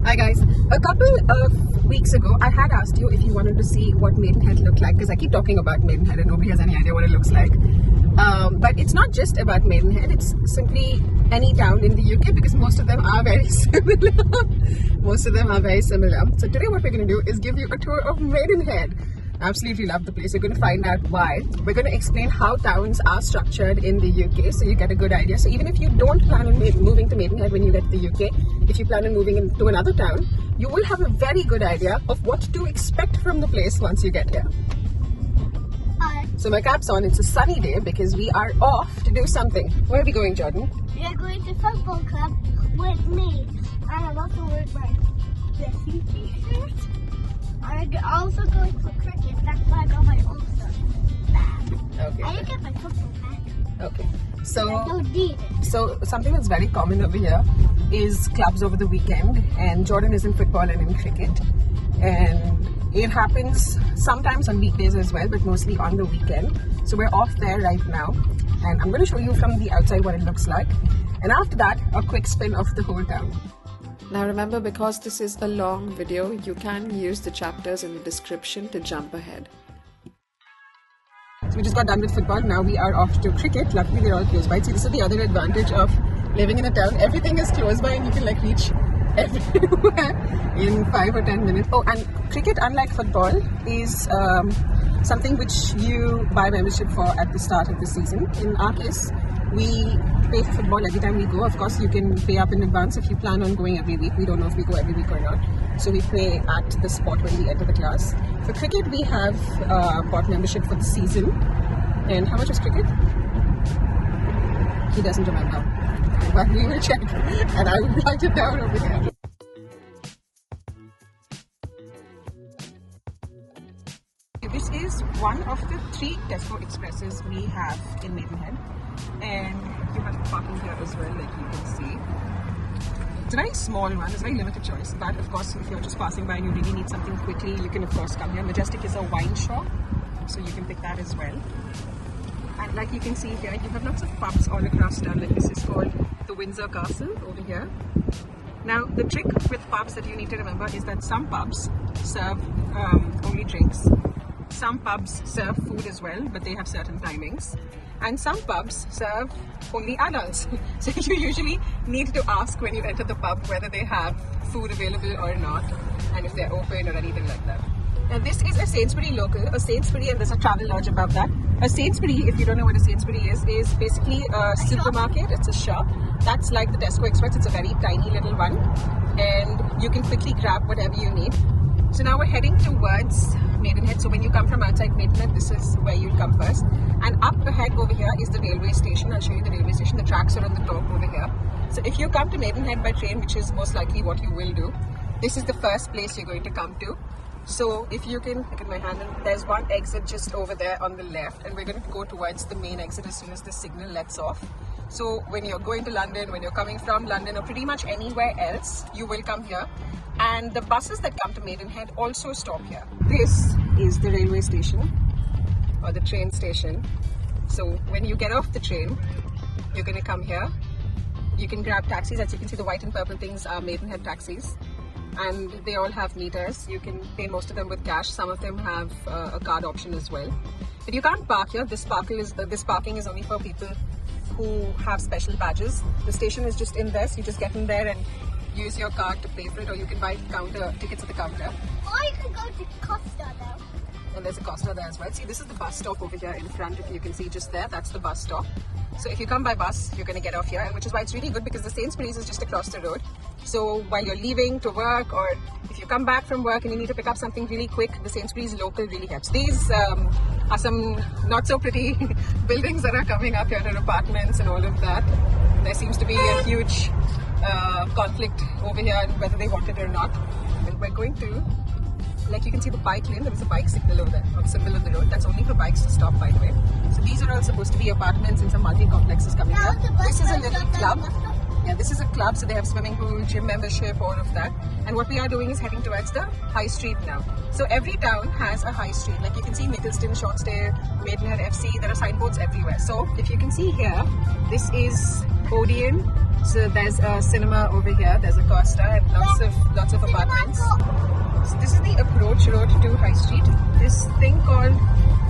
Hi guys, a couple of weeks ago I had asked you if you wanted to see what Maidenhead looked like, because I keep talking about Maidenhead and nobody has any idea what it looks like. But it's not just about Maidenhead, it's simply any town in the UK, because most of them are very similar. So today what we're going to do is give you a tour of Maidenhead. I absolutely love the place. You're going to find out why. We're going to explain how towns are structured in the UK so you get a good idea. So even if you don't plan on moving to Maidenhead when you get to the UK, if you plan on moving into another town, you will have a very good idea of what to expect from the place once you get here. So my cap's on. It's a sunny day because we are off to do something. Where are we going, Jordan? We are going to football club with me. And I'm also wearing my dressing t-shirt. I'm also going for cricket. That's why I got my All-Star bag. Okay. I didn't get my football bag. Okay. I don't need it. So something that's very common over here is clubs over the weekend, and Jordan is in football and in cricket, and it happens sometimes on weekdays as well, but mostly on the weekend. So we're off there right now, and I'm going to show you from the outside what it looks like, and after that a quick spin of the whole town. Now remember, because this is a long video, you can use the chapters in the description to jump ahead. So we just got done with football, now we are off to cricket. Luckily they're all close by. See, this is the other advantage of living in a town. Everything is close by and you can like reach everywhere in 5 or 10 minutes. Oh, and cricket, unlike football, is something which you buy membership for at the start of the season. In our case, we pay for football every time we go. Of course, you can pay up in advance if you plan on going every week. We don't know if we go every week or not. So we pay at the spot when we enter the class. For cricket, we have bought membership for the season. And how much is cricket? He doesn't remember. But we will check. And I will write it down over here. This is one of the 3 Tesco Expresses we have in Maidenhead, and you have parking here as well, like you can see. It's a very small one, it's a very limited choice, but of course if you're just passing by and you really need something quickly, you can of course come here. Majestic is a wine shop, so you can pick that as well. And like you can see here, you have lots of pubs all across town. Like this is called the Windsor Castle over here. Now the trick with pubs that you need to remember is that some pubs serve only drinks. Some pubs serve food as well, but they have certain timings. And some pubs serve only adults. So you usually need to ask when you enter the pub whether they have food available or not, and if they're open or anything like that. Now this is a Sainsbury local, and there's a travel lodge above that. A Sainsbury, if you don't know what a Sainsbury is basically a supermarket. It's a shop. That's like the Tesco Express. It's a very tiny little one, and you can quickly grab whatever you need. So now we're heading towards Maidenhead. So when you come from outside Maidenhead, this is where you'll come first. And up ahead over here is the railway station. I'll show you the railway station. The tracks are on the top over here. So if you come to Maidenhead by train, which is most likely what you will do, this is the first place you're going to come to. So if you can look at my hand, and there's one exit just over there on the left, and we're going to go towards the main exit as soon as the signal lets off. So when you're going to London, when you're coming from London, or pretty much anywhere else, you will come here. And the buses that come to Maidenhead also stop here. This is the railway station or the train station. So when you get off the train, you're going to come here. You can grab taxis. As you can see, the white and purple things are Maidenhead taxis, and they all have meters. You can pay most of them with cash. Some of them have a card option as well. But you can't park here. This parking is only for people who have special badges. The station is just in there, so you just get in there and use your card to pay for it, or you can buy tickets at the counter. Or you can go to Costa though. And there's a Costa there as well. See, this is the bus stop over here in front. If you can see just there, that's the bus stop. So if you come by bus, you're going to get off here, and which is why it's really good, because the Sainsbury's is just across the road. So while you're leaving to work, or if you come back from work and you need to pick up something really quick, the Sainsbury's local really helps. These are some not so pretty buildings that are coming up here, and apartments and all of that. There seems to be a huge conflict over here and whether they want it or not. And we're going to, like you can see the bike lane, there is a bike signal over there, or symbol on the road. That's only for bikes to stop, by the way. So these are all supposed to be apartments and some multi-complexes coming here. This is a little club. Yeah, this is a club, so they have swimming pool, gym membership, all of that. And what we are doing is heading towards the high street now. So every town has a high street. Like you can see Nicholston, Shortstay, Maidenhead FC, there are signboards everywhere. So if you can see here, this is Odeon. So there's a cinema over here, there's a Costa, and lots lots of apartments. So this is the approach road to High Street. This thing called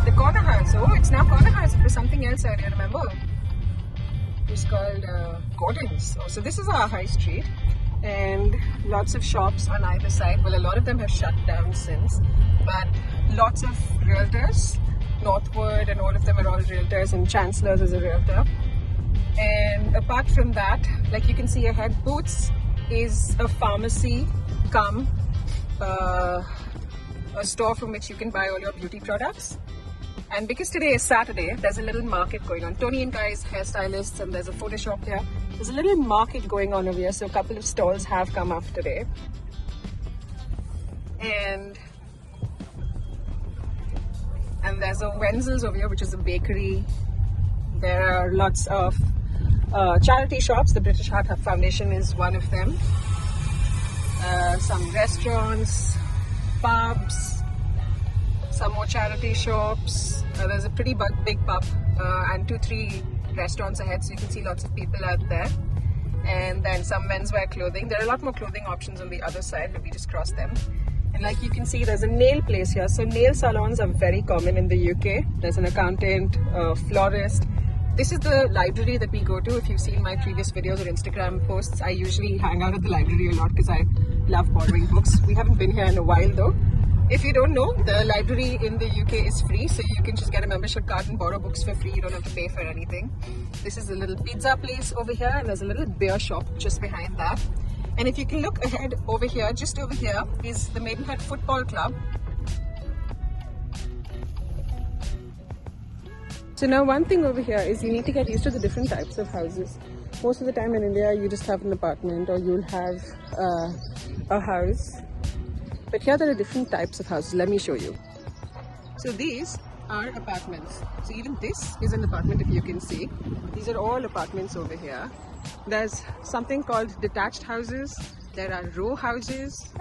the Corner House. Oh, it's now Corner House. It was something else earlier, remember? It was called Gordon's. Oh, so this is our High Street. And lots of shops on either side. Well, a lot of them have shut down since. But lots of realtors. Northwood and all of them are all realtors, and Chancellor's is a realtor. And apart from that, like you can see ahead, Boots is a pharmacy come a store from which you can buy all your beauty products. And because today is Saturday, there's a little market going on. Tony and Guy's hairstylists, and there's a photo shop here. There's a little market going on over here, so a couple of stalls have come up today. And there's a Wenzel's over here, which is a bakery. There are lots of charity shops. The British Heart Foundation is one of them. Some restaurants, pubs, some more charity shops. There's a pretty big pub and 2-3 restaurants ahead, so you can see lots of people out there. And then some menswear clothing. There are a lot more clothing options on the other side, but we just crossed them. And like you can see, there's a nail place here. So nail salons are very common in the UK. There's an accountant, a florist. This is the library that we go to. If you've seen my previous videos or Instagram posts, I usually hang out at the library a lot because I love borrowing books. We haven't been here in a while though. If you don't know, the library in the UK is free, so you can just get a membership card and borrow books for free. You don't have to pay for anything. This is a little pizza place over here, and there's a little beer shop just behind that. And if you can look ahead over here, just over here is the Maidenhead Football Club. So now one thing over here is you need to get used to the different types of houses. Most of the time in India, you just have an apartment or you'll have a house. But here there are different types of houses. Let me show you. So these are apartments. So even this is an apartment, if you can see. These are all apartments over here. There's something called detached houses. There are row houses.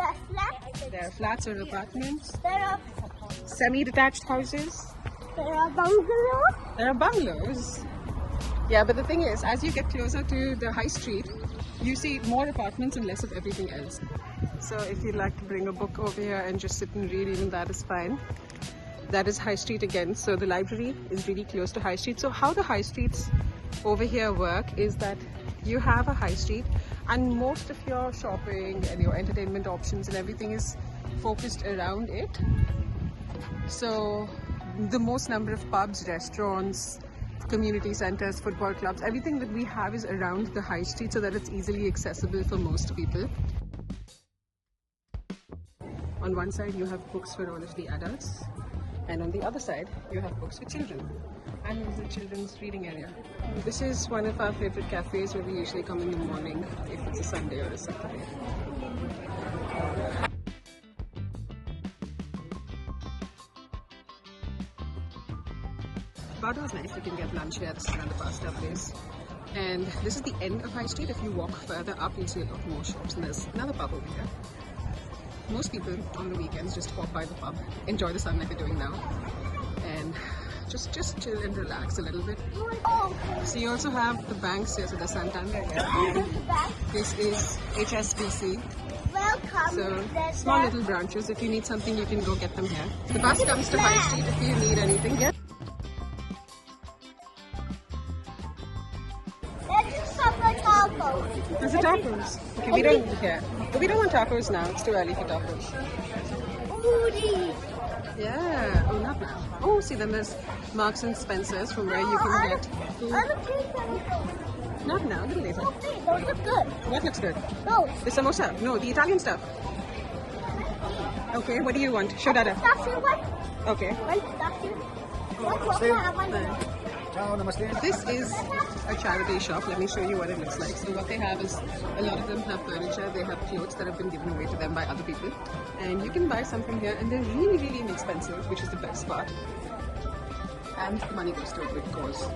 There are flats or apartments. There are Semi-detached houses. There are bungalows. There are bungalows. Yeah, but the thing is, as you get closer to the high street, you see more apartments and less of everything else. So if you'd like to bring a book over here and just sit and read, even that is fine. That is High Street again. So the library is really close to High Street. So how the high streets over here work is that you have a high street and most of your shopping and your entertainment options and everything is focused around it. So the most number of pubs, restaurants, community centers, football clubs, everything that we have is around the high street so that it's easily accessible for most people. On one side you have books for all of the adults, and on the other side you have books for children, and there's a children's reading area. This is one of our favorite cafes where we usually come in the morning if it's a Sunday or a Saturday. Bado is nice, you can get lunch here. This is another pasta place. And this is the end of High Street. If you walk further up, you'll see a lot more shops, and there's another pub over here. Most people on the weekends just pop by the pub, enjoy the sun like we're doing now, and just chill and relax a little bit. So you also have the banks here, so the Santander here. This is HSBC. Welcome. So small little branches. If you need something, you can go get them here. The bus comes to High Street if you need anything here. There's the tacos. Okay, we don't want tacos now. It's too early for tacos. Foodie. Yeah. Oh, not now. Oh, see, then there's Marks and Spencer's from where you can get food. Not now, a little later. Those look good. What looks good? Those. The samosa. No, the Italian stuff. Okay, what do you want? Show Dada. Okay. This is a charity shop. Let me show you what it looks like. So what they have is, a lot of them have furniture, they have clothes that have been given away to them by other people. And you can buy something here and they're really, really inexpensive, which is the best part. And the money goes to a good cause.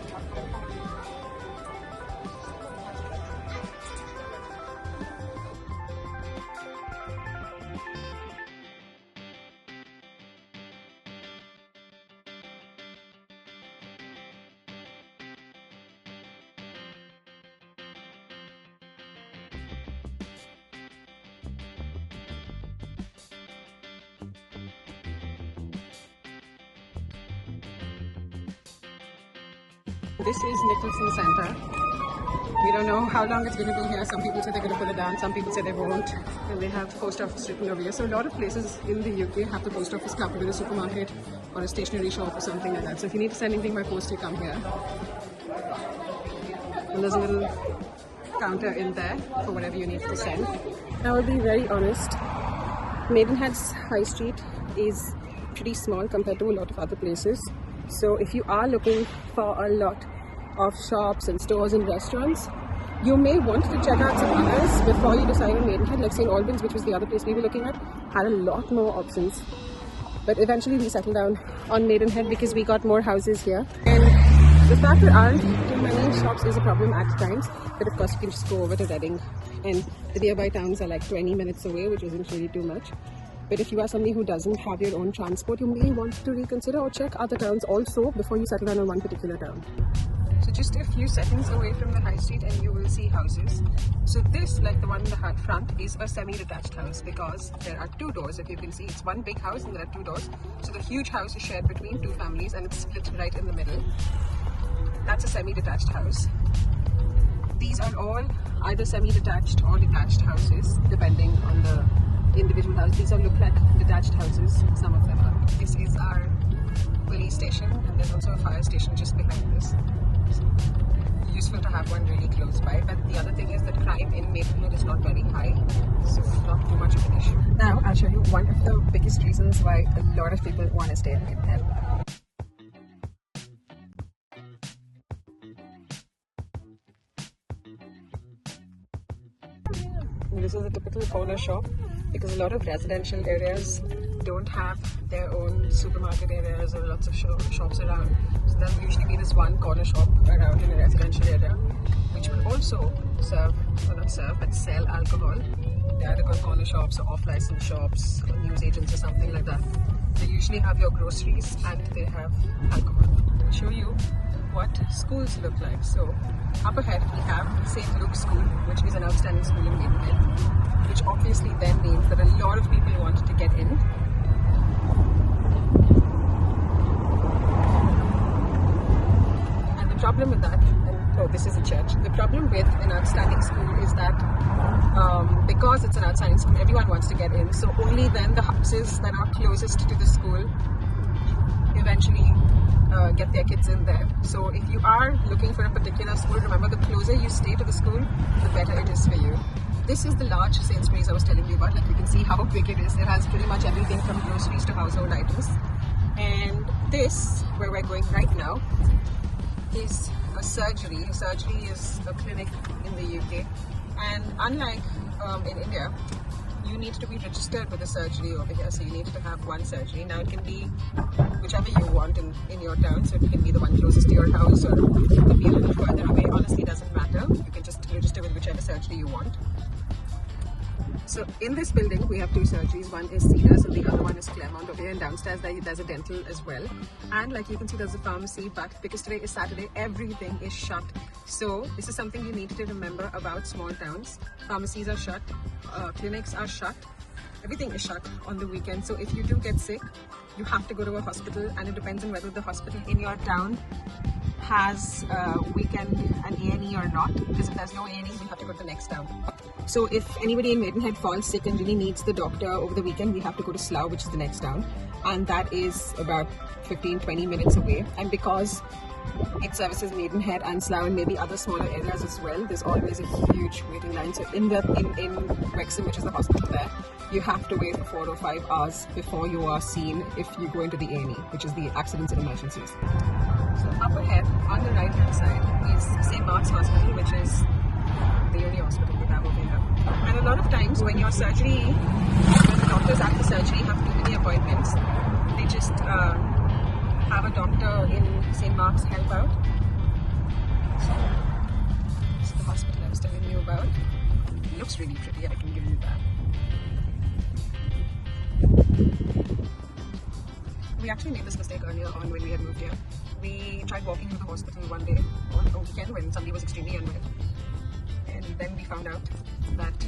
this is Nicholson Center. We don't know how long it's going to be here. Some people say they're going to pull it down, some people say they won't. And they have the post office written over here. So a lot of places in the UK have the post office coupled with a supermarket or a stationery shop or something like that. So if you need to send anything by post, you come here. And there's a little counter in there for whatever you need to send. Now I'll be very honest, Maidenhead's high street is pretty small compared to a lot of other places. So if you are looking for a lot of shops and stores and restaurants, you may want to check out some others before you decide on Maidenhead. Like St. Albans, which was the other place we were looking at, had a lot more options. But eventually we settled down on Maidenhead because we got more houses here. And the fact there aren't too many shops is a problem at times. But of course you can just go over to Reading, and the nearby towns are like 20 minutes away, which isn't really too much. But if you are somebody who doesn't have your own transport, you may want to reconsider or check other towns also before you settle down on one particular town. So just a few seconds away from the high street and you will see houses. So this, like the one in the front, is a semi-detached house because there are two doors. If you can see, it's one big house and there are two doors. So the huge house is shared between two families and it's split right in the middle. That's a semi-detached house. These are all either semi-detached or detached houses, depending on the individual house. These all look like detached houses, some of them are. This is our police station, and there's also a fire station just behind this. So, useful to have one really close by. But the other thing is that crime in Maidenhead is not very high, so not too much of an issue. Now I'll show you one of the biggest reasons why a lot of people want to stay in Maidenhead. This is a typical corner shop because a lot of residential areas don't have their own supermarket areas or lots of shops around. So there'll usually be this one corner shop around in a residential area which will also serve, or not serve, but sell alcohol. They're either called corner shops or off-license shops or news agents or something like that. They usually have your groceries and they have alcohol. I'll show you what schools look like. So up ahead we have St. Luke's School, which is an outstanding school in Maidenhead, which obviously then means that a lot of people want to get in. And the problem with that, oh, this is a church. The problem with an outstanding school is that because it's an outstanding school, everyone wants to get in. So only then the houses that are closest to the school eventually get their kids in there. So if you are looking for a particular school, remember, the closer you stay to the school, the better it is for you. This is the large Sainsbury's I was telling you about. Like, you can see how big it is. It has pretty much everything from groceries to household items. And this, where we're going right now, is a surgery. A surgery is a clinic in the UK. And unlike in India, you need to be registered with a surgery over here. So you need to have one surgery. Now it can be whichever you want in your town. So it can be the one closest to your house, or it can be a little further away. Honestly, it doesn't matter. You can just register with whichever surgery you want. So in this building, we have two surgeries. One is Cedars and the other one is Claremont. Over here and downstairs, there's a dental as well. And like you can see, there's a pharmacy, but because today is Saturday, everything is shut. So this is something you need to remember about small towns. Pharmacies are shut, clinics are shut, everything is shut on the weekend. So if you do get sick, you have to go to a hospital, and it depends on whether the hospital in your town has weekend and A&E or not. Because if there's no A&E, we have to go to the next town. So if anybody in Maidenhead falls sick and really needs the doctor over the weekend, we have to go to Slough, which is the next town, and that is about 15-20 minutes away. And because it services Maidenhead and Slough and maybe other smaller areas as well, there's always a huge waiting line. So in Wrexham, which is the hospital there, you have to wait for 4 or 5 hours before you are seen if you go into the A&E, which is the accidents and emergencies. So up ahead on the right hand side is St. Mark's Hospital, which is the only hospital we have over here. And a lot of times when your surgery, when the doctors at the surgery have too many appointments, they just have a doctor in St. Mark's help out. So this is the hospital I was telling you about. It looks really pretty, I can give you that. We actually made this mistake earlier on when we had moved here. We tried walking to the hospital one day on a weekend when somebody was extremely unwell. And then we found out that,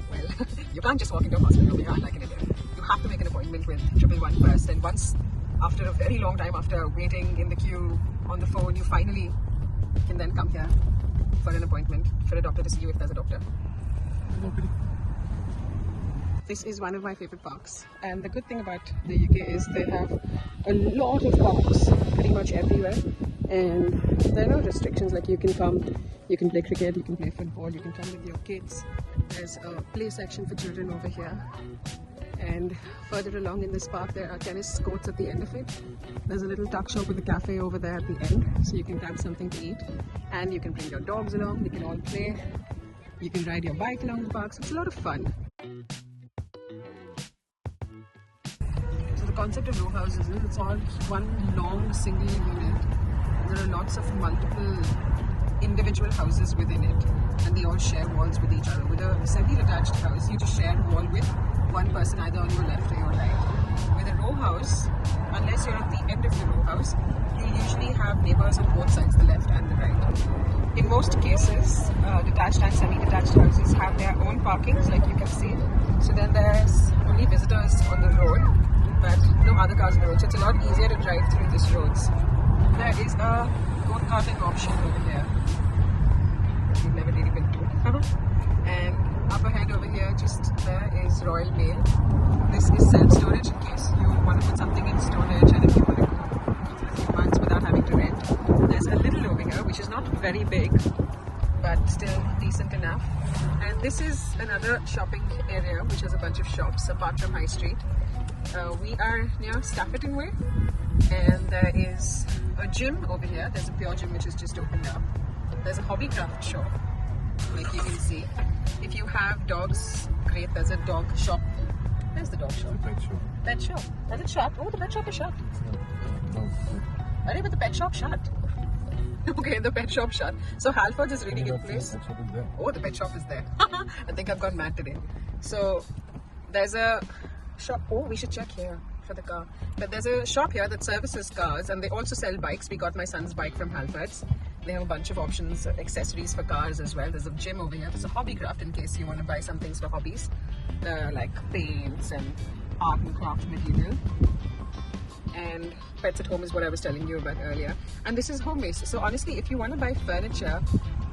well, you can't just walk into a hospital over here like in India. You have to make an appointment with 111 first. And once, after a very long time, after waiting in the queue on the phone, you finally you can then come here for an appointment for a doctor to see you if there's a doctor. This is one of my favorite parks, and the good thing about the UK is they have a lot of parks pretty much everywhere, and there are no restrictions. Like, you can come, you can play cricket, you can play football, you can come with your kids. There's a play section for children over here, and further along in this park there are tennis courts at the end of it. There's a little tuck shop with a cafe over there at the end, so you can grab something to eat, and you can bring your dogs along, they can all play. You can ride your bike along the park, so it's a lot of fun. So the concept of row houses is it's all one long single unit. There are lots of multiple individual houses within it, and they all share walls with each other. With a semi-detached house, you just share a wall with one person either on your left or your right. With a row house, unless you're at the end of the row house, you usually have neighbors on both sides, the left and the right. In most cases, detached and semi-detached houses have their own parkings, like you can see. So then there's only visitors on the road, but no other cars on the road. So it's a lot easier to drive through these roads. There is a go-karting option over here. We've never really been to. And up ahead over here, just there is Royal Mail. This is self-storage in case you want to put something in storage, and if you want to go through a few months without having to rent. There's a little over here, which is not very big, but still decent enough. And this is another shopping area which has a bunch of shops apart from High Street. We are near Stafferton Way, and there is a gym over here. There's a Pure Gym which has just opened up. There's a hobbycraft shop, like you can see. If you have dogs, great, there's a dog shop. Where's the dog shop? Pet shop. Pet shop. Is it shut? Oh, the pet shop is shut. No. But the pet shop shut. Okay, the pet shop shut. So Halford's is a really good place. Pet shop is there. Oh, the pet shop is there. I think I've gone mad today. So there's a shop. Oh, we should check here for the car. But there's a shop here that services cars, and they also sell bikes. We got my son's bike from Halford's. They have a bunch of options, accessories for cars as well. There's a gym over here. There's a hobbycraft in case you want to buy some things for hobbies, like paints and art and craft material. And Pets at Home is what I was telling you about earlier. And this is home base. So honestly, if you want to buy furniture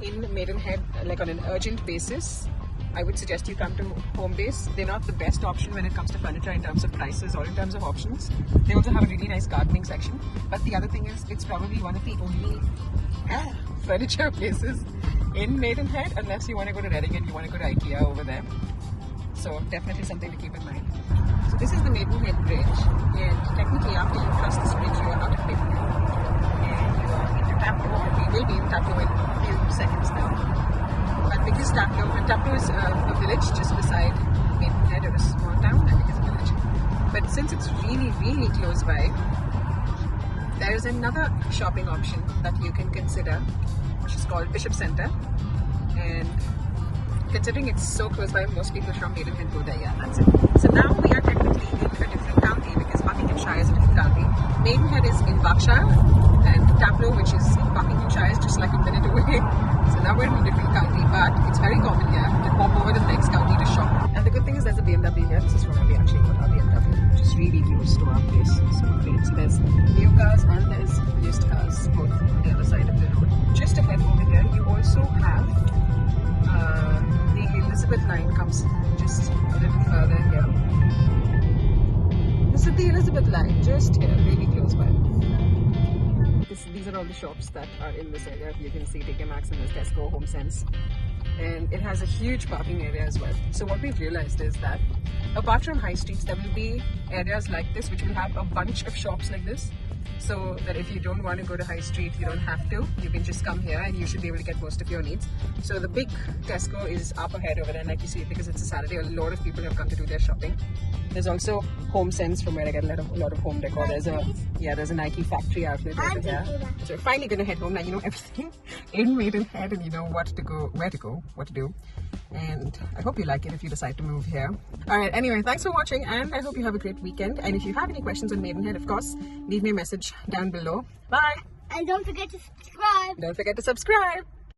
in Maidenhead, like on an urgent basis, I would suggest you come to Home Base. They're not the best option when it comes to furniture in terms of prices or in terms of options. They also have a really nice gardening section. But the other thing is, it's probably one of the only furniture places in Maidenhead, unless you want to go to Reading and you want to go to IKEA over there. So definitely something to keep in mind. So this is the Maidenhead Bridge, and technically after you cross this bridge, you are out of Maidenhead. And you are into Taplow, or we will be in Taplow in a few seconds now. But because Taplow is a village just beside Maidenhead, or a small town, I think it's a village. But since it's really, really close by, there is another shopping option that you can consider, which is called Bishop Centre. And considering it's so close by, most people from Maidenhead go there. Yeah, that's it. So now we are technically in a different county because Buckinghamshire is a different county. Maidenhead is in Berkshire, and Taplow, which is in Buckinghamshire, is just like a minute away. So now we're in a different county, but it's very common here to hop over to the next county to shop. And the good thing is there's a BMW here. This is where we actually got our BMW, which is really close to our place. So great. So there's new cars and there's used cars, both on the other side of the road. Just ahead over here, you also have the Elizabeth line comes just a little further here. This is the Elizabeth line, just here, really close by. These are all the shops that are in this area. You can see TK Maxx and there's Tesco, Home Sense. And it has a huge parking area as well. So what we've realized is that apart from high streets, there will be areas like this which will have a bunch of shops like this. So that if you don't want to go to high street, you don't have to. You can just come here and you should be able to get most of your needs. So the big Tesco is up ahead over there, and like you see, because it's a Saturday, a lot of people have come to do their shopping. There's also Home Sense, from where I get a lot of home decor. There's a Nike factory outlet over there. So we're finally going to head home now. You know everything in Maidenhead, and you know what to go, where to go, what to do. And I hope you like it if you decide to move here. Alright, anyway, thanks for watching, and I hope you have a great weekend. And if you have any questions on Maidenhead, of course, leave me a message down below. Bye! And don't forget to subscribe. Don't forget to subscribe.